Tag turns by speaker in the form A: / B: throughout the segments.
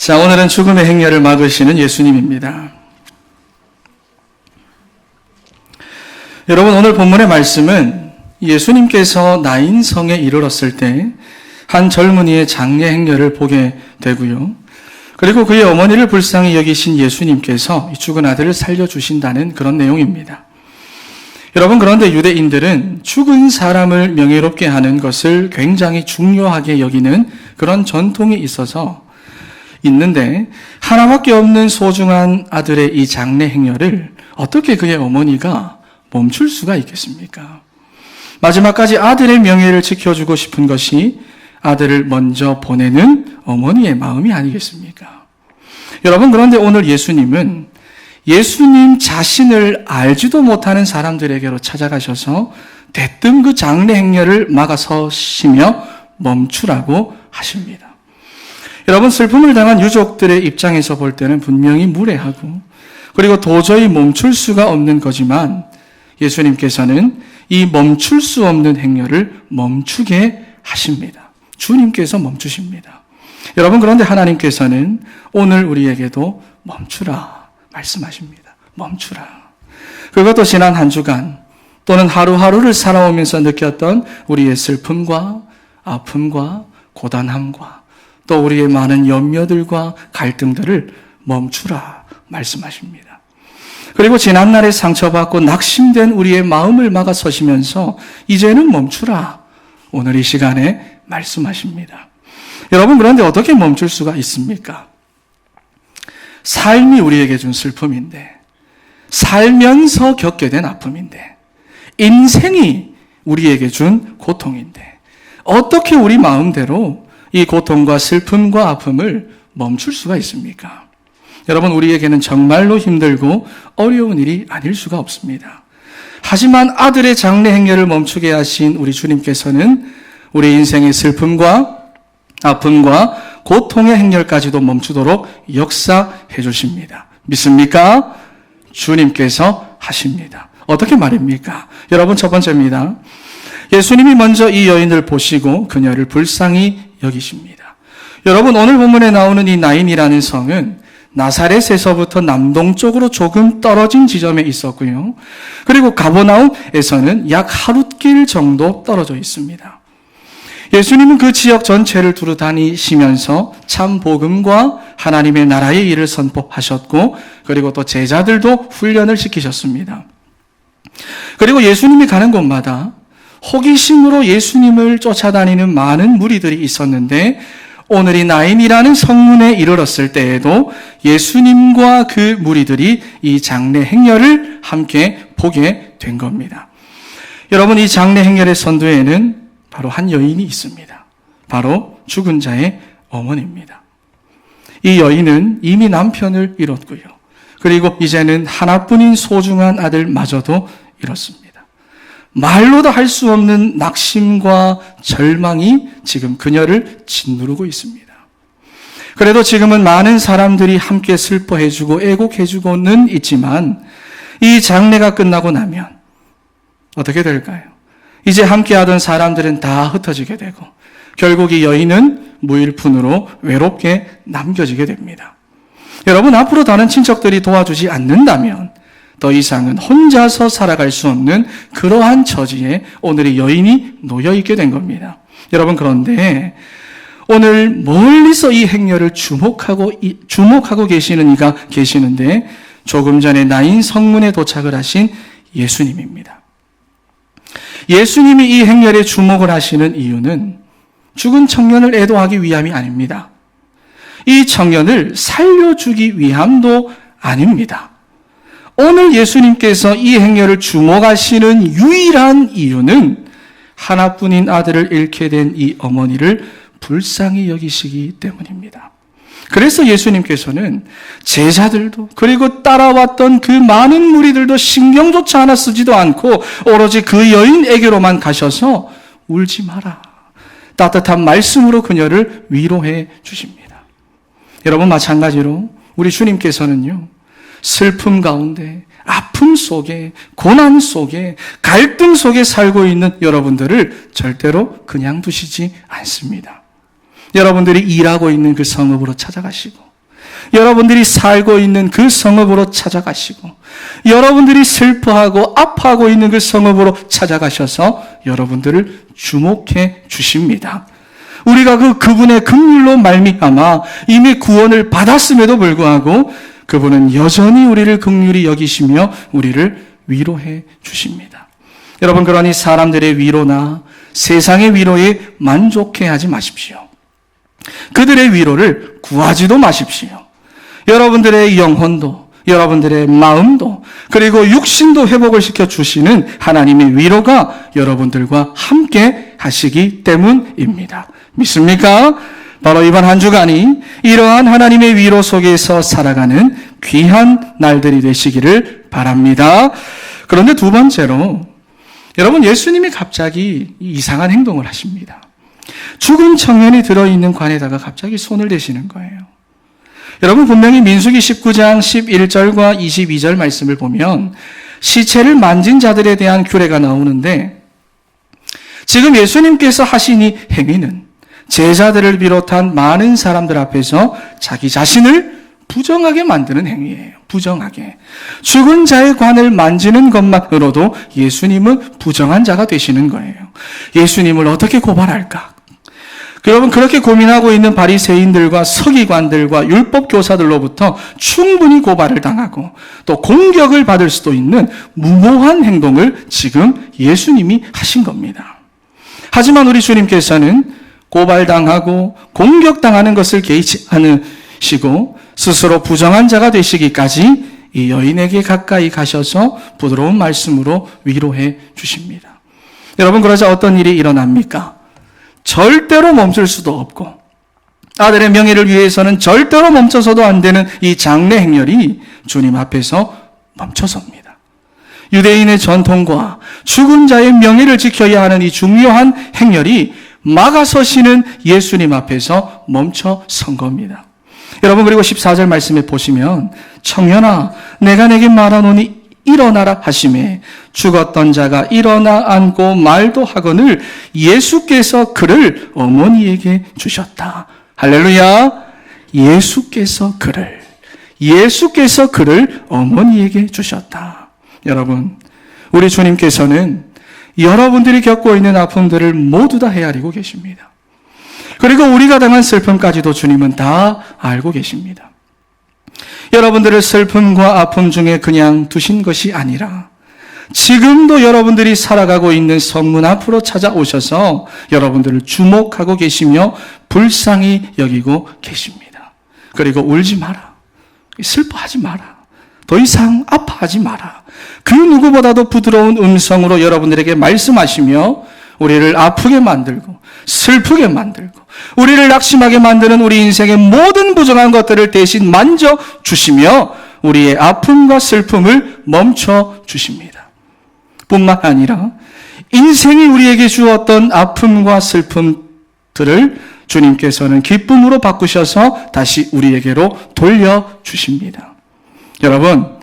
A: 자, 오늘은 죽음의 행렬을 막으시는 예수님입니다. 여러분, 오늘 본문의 말씀은 예수님께서 나인성에 이르렀을 때 한 젊은이의 장례 행렬을 보게 되고요. 그리고 그의 어머니를 불쌍히 여기신 예수님께서 이 죽은 아들을 살려주신다는 그런 내용입니다. 여러분, 그런데 유대인들은 죽은 사람을 명예롭게 하는 것을 굉장히 중요하게 여기는 그런 전통이 있는데 하나밖에 없는 소중한 아들의 이 장례 행렬을 어떻게 그의 어머니가 멈출 수가 있겠습니까? 마지막까지 아들의 명예를 지켜주고 싶은 것이 아들을 먼저 보내는 어머니의 마음이 아니겠습니까? 여러분, 그런데 오늘 예수님은 예수님 자신을 알지도 못하는 사람들에게로 찾아가셔서 대뜸 그 장례 행렬을 막아서시며 멈추라고 하십니다. 여러분, 슬픔을 당한 유족들의 입장에서 볼 때는 분명히 무례하고 그리고 도저히 멈출 수가 없는 거지만 예수님께서는 이 멈출 수 없는 행렬을 멈추게 하십니다. 주님께서 멈추십니다. 여러분, 그런데 하나님께서는 오늘 우리에게도 멈추라 말씀하십니다. 멈추라. 그것도 지난 한 주간 또는 하루하루를 살아오면서 느꼈던 우리의 슬픔과 아픔과 고단함과 또 우리의 많은 염려들과 갈등들을 멈추라 말씀하십니다. 그리고 지난날에 상처받고 낙심된 우리의 마음을 막아서시면서 이제는 멈추라 오늘 이 시간에 말씀하십니다. 여러분, 그런데 어떻게 멈출 수가 있습니까? 삶이 우리에게 준 슬픔인데, 살면서 겪게 된 아픔인데, 인생이 우리에게 준 고통인데, 어떻게 우리 마음대로 이 고통과 슬픔과 아픔을 멈출 수가 있습니까? 여러분, 우리에게는 정말로 힘들고 어려운 일이 아닐 수가 없습니다. 하지만 아들의 장례 행렬을 멈추게 하신 우리 주님께서는 우리 인생의 슬픔과 아픔과 고통의 행렬까지도 멈추도록 역사해 주십니다. 믿습니까? 주님께서 하십니다. 어떻게 말입니까? 여러분, 첫 번째입니다. 예수님이 먼저 이 여인을 보시고 그녀를 불쌍히 여기십니다. 여러분, 오늘 본문에 나오는 이 나인이라는 성은 나사렛에서부터 남동쪽으로 조금 떨어진 지점에 있었고요. 그리고 가버나움에서는 약 하룻길 정도 떨어져 있습니다. 예수님은 그 지역 전체를 두루 다니시면서 참 복음과 하나님의 나라의 일을 선포하셨고 그리고 또 제자들도 훈련을 시키셨습니다. 그리고 예수님이 가는 곳마다 호기심으로 예수님을 쫓아다니는 많은 무리들이 있었는데 오늘 이 나인이라는 성문에 이르렀을 때에도 예수님과 그 무리들이 이 장례 행렬을 함께 보게 된 겁니다. 여러분, 이 장례 행렬의 선두에는 바로 한 여인이 있습니다. 바로 죽은 자의 어머니입니다. 이 여인은 이미 남편을 잃었고요. 그리고 이제는 하나뿐인 소중한 아들마저도 잃었습니다. 말로도 할 수 없는 낙심과 절망이 지금 그녀를 짓누르고 있습니다. 그래도 지금은 많은 사람들이 함께 슬퍼해주고 애곡해주고는 있지만 이 장례가 끝나고 나면 어떻게 될까요? 이제 함께하던 사람들은 다 흩어지게 되고 결국 이 여인은 무일푼으로 외롭게 남겨지게 됩니다. 여러분, 앞으로 다른 친척들이 도와주지 않는다면 더 이상은 혼자서 살아갈 수 없는 그러한 처지에 오늘 이 여인이 놓여있게 된 겁니다. 여러분, 그런데 오늘 멀리서 이 행렬을 주목하고 계시는 이가 계시는데 조금 전에 나인 성문에 도착을 하신 예수님입니다. 예수님이 이 행렬에 주목을 하시는 이유는 죽은 청년을 애도하기 위함이 아닙니다. 이 청년을 살려주기 위함도 아닙니다. 오늘 예수님께서 이 행렬을 주목하시는 유일한 이유는 하나뿐인 아들을 잃게 된 이 어머니를 불쌍히 여기시기 때문입니다. 그래서 예수님께서는 제자들도 그리고 따라왔던 그 많은 무리들도 신경조차 하나 쓰지도 않고 오로지 그 여인에게로만 가셔서 울지 마라. 따뜻한 말씀으로 그녀를 위로해 주십니다. 여러분, 마찬가지로 우리 주님께서는요, 슬픔 가운데, 아픔 속에, 고난 속에, 갈등 속에 살고 있는 여러분들을 절대로 그냥 두시지 않습니다. 여러분들이 일하고 있는 그 성읍으로 찾아가시고, 여러분들이 살고 있는 그 성읍으로 찾아가시고, 여러분들이 슬퍼하고 아파하고 있는 그 성읍으로 찾아가셔서 여러분들을 주목해 주십니다. 우리가 그분의 긍휼로 말미암아 이미 구원을 받았음에도 불구하고 그분은 여전히 우리를 긍휼히 여기시며 우리를 위로해 주십니다. 여러분, 그러니 사람들의 위로나 세상의 위로에 만족해 하지 마십시오. 그들의 위로를 구하지도 마십시오. 여러분들의 영혼도, 여러분들의 마음도, 그리고 육신도 회복을 시켜주시는 하나님의 위로가 여러분들과 함께 하시기 때문입니다. 믿습니까? 바로 이번 한 주간이 이러한 하나님의 위로 속에서 살아가는 귀한 날들이 되시기를 바랍니다. 그런데 두 번째로, 여러분, 예수님이 갑자기 이상한 행동을 하십니다. 죽은 청년이 들어있는 관에다가 갑자기 손을 대시는 거예요. 여러분, 분명히 민수기 19장 11절과 22절 말씀을 보면 시체를 만진 자들에 대한 규례가 나오는데, 지금 예수님께서 하신 이 행위는 제자들을 비롯한 많은 사람들 앞에서 자기 자신을 부정하게 만드는 행위예요. 부정하게. 죽은 자의 관을 만지는 것만으로도 예수님은 부정한 자가 되시는 거예요. 예수님을 어떻게 고발할까? 여러분, 그렇게 고민하고 있는 바리새인들과 서기관들과 율법 교사들로부터 충분히 고발을 당하고 또 공격을 받을 수도 있는 무모한 행동을 지금 예수님이 하신 겁니다. 하지만 우리 주님께서는 고발당하고 공격당하는 것을 개의치 않으시고 스스로 부정한 자가 되시기까지 이 여인에게 가까이 가셔서 부드러운 말씀으로 위로해 주십니다. 여러분, 그러자 어떤 일이 일어납니까? 절대로 멈출 수도 없고 아들의 명예를 위해서는 절대로 멈춰서도 안 되는 이 장례 행렬이 주님 앞에서 멈춰섭니다. 유대인의 전통과 죽은 자의 명예를 지켜야 하는 이 중요한 행렬이 막아서시는 예수님 앞에서 멈춰선 겁니다. 여러분, 그리고 14절 말씀에 보시면 청년아 내가 내게 말하노니 일어나라 하시매 죽었던 자가 일어나 앉고 말도 하거늘 예수께서 그를 어머니에게 주셨다. 할렐루야. 예수께서 그를 어머니에게 주셨다. 여러분, 우리 주님께서는 여러분들이 겪고 있는 아픔들을 모두 다 헤아리고 계십니다. 그리고 우리가 당한 슬픔까지도 주님은 다 알고 계십니다. 여러분들을 슬픔과 아픔 중에 그냥 두신 것이 아니라 지금도 여러분들이 살아가고 있는 성문 앞으로 찾아오셔서 여러분들을 주목하고 계시며 불쌍히 여기고 계십니다. 그리고 울지 마라. 슬퍼하지 마라. 더 이상 아파하지 마라. 그 누구보다도 부드러운 음성으로 여러분들에게 말씀하시며 우리를 아프게 만들고 슬프게 만들고 우리를 낙심하게 만드는 우리 인생의 모든 부정한 것들을 대신 만져주시며 우리의 아픔과 슬픔을 멈춰주십니다. 뿐만 아니라 인생이 우리에게 주었던 아픔과 슬픔들을 주님께서는 기쁨으로 바꾸셔서 다시 우리에게로 돌려주십니다. 여러분,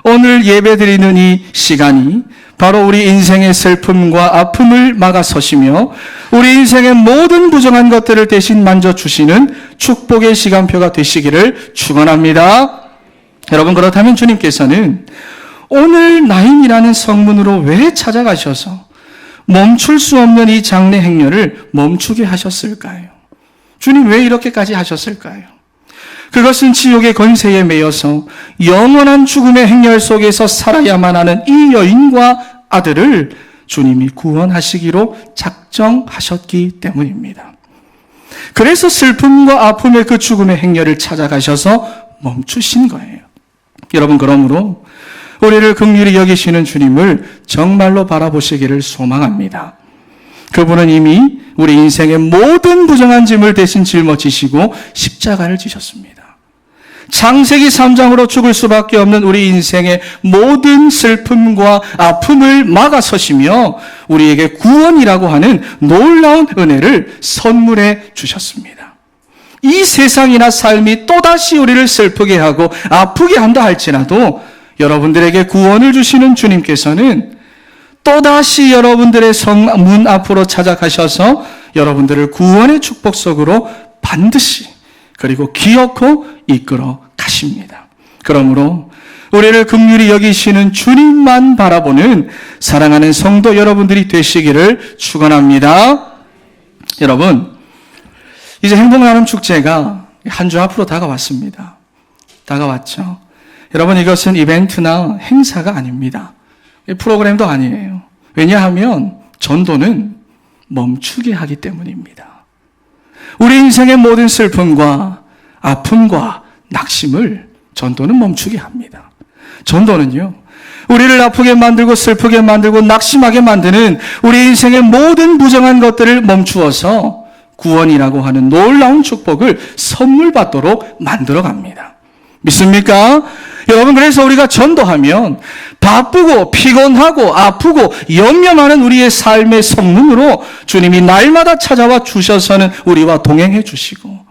A: 오늘 예배드리는 이 시간이 바로 우리 인생의 슬픔과 아픔을 막아서시며 우리 인생의 모든 부정한 것들을 대신 만져주시는 축복의 시간표가 되시기를 축원합니다. 여러분, 그렇다면 주님께서는 오늘 나인이라는 성문으로 왜 찾아가셔서 멈출 수 없는 이 장례 행렬을 멈추게 하셨을까요? 주님 왜 이렇게까지 하셨을까요? 그것은 지옥의 권세에 매여서 영원한 죽음의 행렬 속에서 살아야만 하는 이 여인과 아들을 주님이 구원하시기로 작정하셨기 때문입니다. 그래서 슬픔과 아픔의 그 죽음의 행렬을 찾아가셔서 멈추신 거예요. 여러분, 그러므로 우리를 긍휼히 여기시는 주님을 정말로 바라보시기를 소망합니다. 그분은 이미 우리 인생의 모든 부정한 짐을 대신 짊어지시고 십자가를 지셨습니다. 창세기 3장으로 죽을 수밖에 없는 우리 인생의 모든 슬픔과 아픔을 막아서시며 우리에게 구원이라고 하는 놀라운 은혜를 선물해 주셨습니다. 이 세상이나 삶이 또다시 우리를 슬프게 하고 아프게 한다 할지라도 여러분들에게 구원을 주시는 주님께서는 또다시 여러분들의 성문 앞으로 찾아가셔서 여러분들을 구원의 축복 속으로 반드시 그리고 기어코 이끌어 가십니다. 그러므로 우리를 긍휼히 여기시는 주님만 바라보는 사랑하는 성도 여러분들이 되시기를 축원합니다. 여러분, 이제 행복나눔 축제가 한 주 앞으로 다가왔습니다. 다가왔죠. 여러분, 이것은 이벤트나 행사가 아닙니다. 프로그램도 아니에요. 왜냐하면 전도는 멈추게 하기 때문입니다. 우리 인생의 모든 슬픔과 아픔과 낙심을 전도는 멈추게 합니다. 전도는요, 우리를 아프게 만들고 슬프게 만들고 낙심하게 만드는 우리 인생의 모든 부정한 것들을 멈추어서 구원이라고 하는 놀라운 축복을 선물 받도록 만들어 갑니다. 믿습니까? 여러분, 그래서 우리가 전도하면 바쁘고 피곤하고 아프고 염려 많은 우리의 삶의 성문으로 주님이 날마다 찾아와 주셔서는 우리와 동행해 주시고,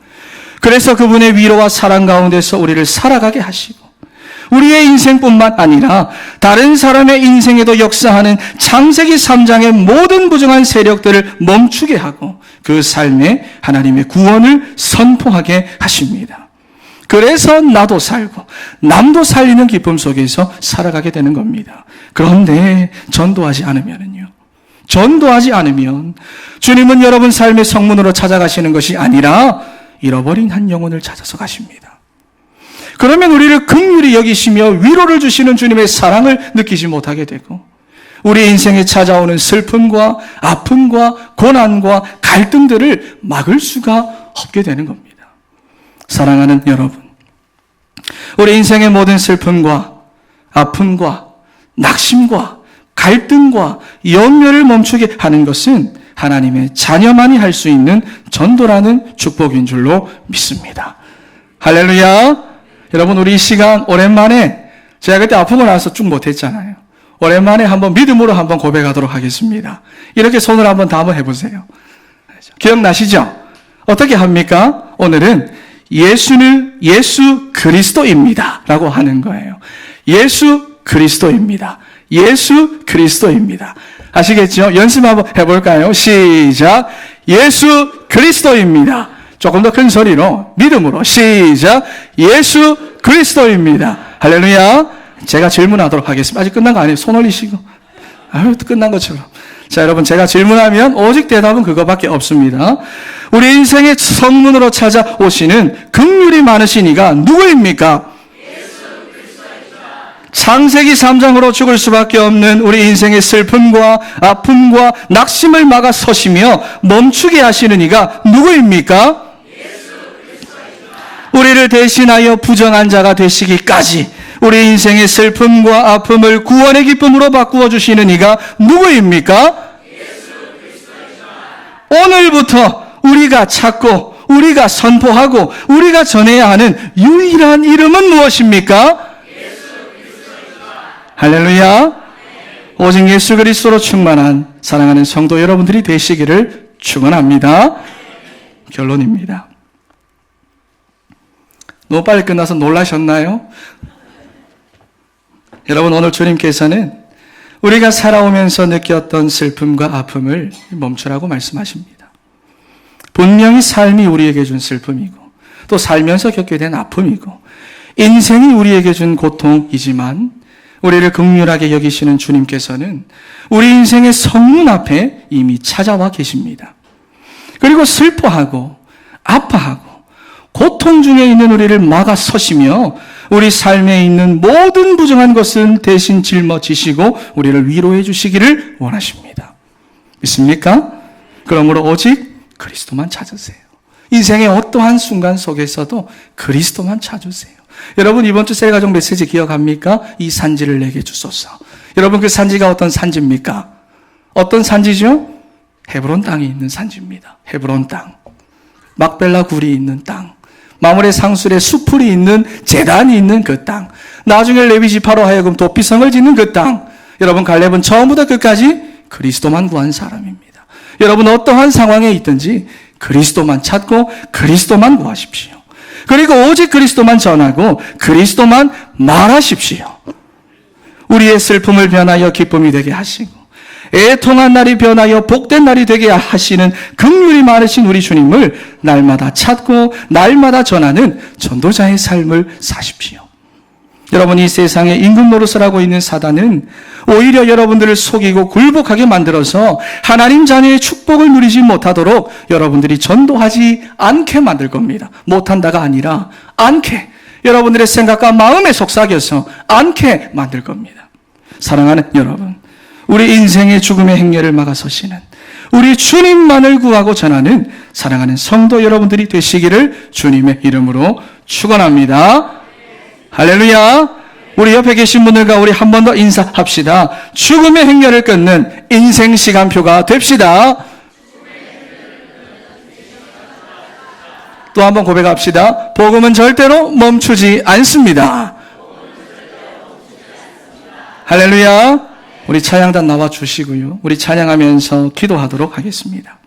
A: 그래서 그분의 위로와 사랑 가운데서 우리를 살아가게 하시고, 우리의 인생뿐만 아니라 다른 사람의 인생에도 역사하는 창세기 3장의 모든 부정한 세력들을 멈추게 하고 그 삶에 하나님의 구원을 선포하게 하십니다. 그래서 나도 살고 남도 살리는 기쁨 속에서 살아가게 되는 겁니다. 그런데 전도하지 않으면요, 전도하지 않으면 주님은 여러분 삶의 성문으로 찾아가시는 것이 아니라 잃어버린 한 영혼을 찾아서 가십니다. 그러면 우리를 긍휼히 여기시며 위로를 주시는 주님의 사랑을 느끼지 못하게 되고, 우리 인생에 찾아오는 슬픔과 아픔과 고난과 갈등들을 막을 수가 없게 되는 겁니다. 사랑하는 여러분, 우리 인생의 모든 슬픔과 아픔과 낙심과 갈등과 염려를 멈추게 하는 것은 하나님의 자녀만이 할 수 있는 전도라는 축복인 줄로 믿습니다. 할렐루야. 여러분, 우리 이 시간 오랜만에, 제가 그때 아프고 나서 쭉 못했잖아요. 오랜만에 한번 믿음으로 한번 고백하도록 하겠습니다. 이렇게 손을 한번 다 한번 해보세요. 기억나시죠? 어떻게 합니까? 오늘은 예수는 예수 그리스도입니다 라고 하는 거예요. 예수 그리스도입니다. 예수 그리스도입니다. 아시겠죠? 연습 한번 해볼까요? 시작. 예수 그리스도입니다. 조금 더 큰 소리로 믿음으로 시작. 예수 그리스도입니다. 할렐루야. 제가 질문하도록 하겠습니다. 아직 끝난 거 아니에요. 손 올리시고. 아유, 끝난 것처럼. 자, 여러분, 제가 질문하면 오직 대답은 그거밖에 없습니다. 우리 인생의 성문으로 찾아오시는 긍휼이 많으신 이가 누구입니까? 창세기 3장으로 죽을 수밖에 없는 우리 인생의 슬픔과 아픔과 낙심을 막아 서시며 멈추게 하시는 이가 누구입니까? 우리를 대신하여 부정한 자가 되시기까지 우리 인생의 슬픔과 아픔을 구원의 기쁨으로 바꾸어 주시는 이가 누구입니까? 오늘부터 우리가 찾고 우리가 선포하고 우리가 전해야 하는 유일한 이름은 무엇입니까? 할렐루야. 오직 예수 그리스도로 충만한 사랑하는 성도 여러분들이 되시기를 축원합니다. 결론입니다. 너무 빨리 끝나서 놀라셨나요? 여러분, 오늘 주님께서는 우리가 살아오면서 느꼈던 슬픔과 아픔을 멈추라고 말씀하십니다. 분명히 삶이 우리에게 준 슬픔이고 또 살면서 겪게 된 아픔이고 인생이 우리에게 준 고통이지만 우리를 긍휼하게 여기시는 주님께서는 우리 인생의 성문 앞에 이미 찾아와 계십니다. 그리고 슬퍼하고 아파하고 고통 중에 있는 우리를 막아 서시며 우리 삶에 있는 모든 부정한 것은 대신 짊어지시고 우리를 위로해 주시기를 원하십니다. 믿습니까? 그러므로 오직 그리스도만 찾으세요. 인생의 어떠한 순간 속에서도 그리스도만 찾으세요. 여러분, 이번 주 셀가족 메시지 기억합니까? 이 산지를 내게 주소서. 여러분, 그 산지가 어떤 산지입니까? 어떤 산지죠? 헤브론 땅이 있는 산지입니다. 헤브론 땅. 막벨라 굴이 있는 땅. 마므레 상술의 수풀이 있는 제단이 있는 그 땅. 나중에 레위 지파로 하여금 도피성을 짓는 그 땅. 여러분, 갈렙은 처음부터 끝까지 그리스도만 구한 사람입니다. 여러분, 어떠한 상황에 있든지 그리스도만 찾고 그리스도만 구하십시오. 그리고 오직 그리스도만 전하고 그리스도만 말하십시오. 우리의 슬픔을 변하여 기쁨이 되게 하시고 애통한 날이 변하여 복된 날이 되게 하시는 긍휼이 많으신 우리 주님을 날마다 찾고 날마다 전하는 전도자의 삶을 사십시오. 여러분, 이 세상에 임금 노릇을 하고 있는 사단은 오히려 여러분들을 속이고 굴복하게 만들어서 하나님 자녀의 축복을 누리지 못하도록 여러분들이 전도하지 않게 만들 겁니다. 못한다가 아니라 않게, 여러분들의 생각과 마음에 속삭여서 않게 만들 겁니다. 사랑하는 여러분, 우리 인생의 죽음의 행렬을 막아서시는 우리 주님만을 구하고 전하는 사랑하는 성도 여러분들이 되시기를 주님의 이름으로 축원합니다. 할렐루야. 우리 옆에 계신 분들과 우리 한 번 더 인사합시다. 죽음의 행렬을 끊는 인생 시간표가 됩시다. 또 한 번 고백합시다. 복음은 절대로 멈추지 않습니다. 할렐루야. 우리 찬양단 나와 주시고요. 우리 찬양하면서 기도하도록 하겠습니다.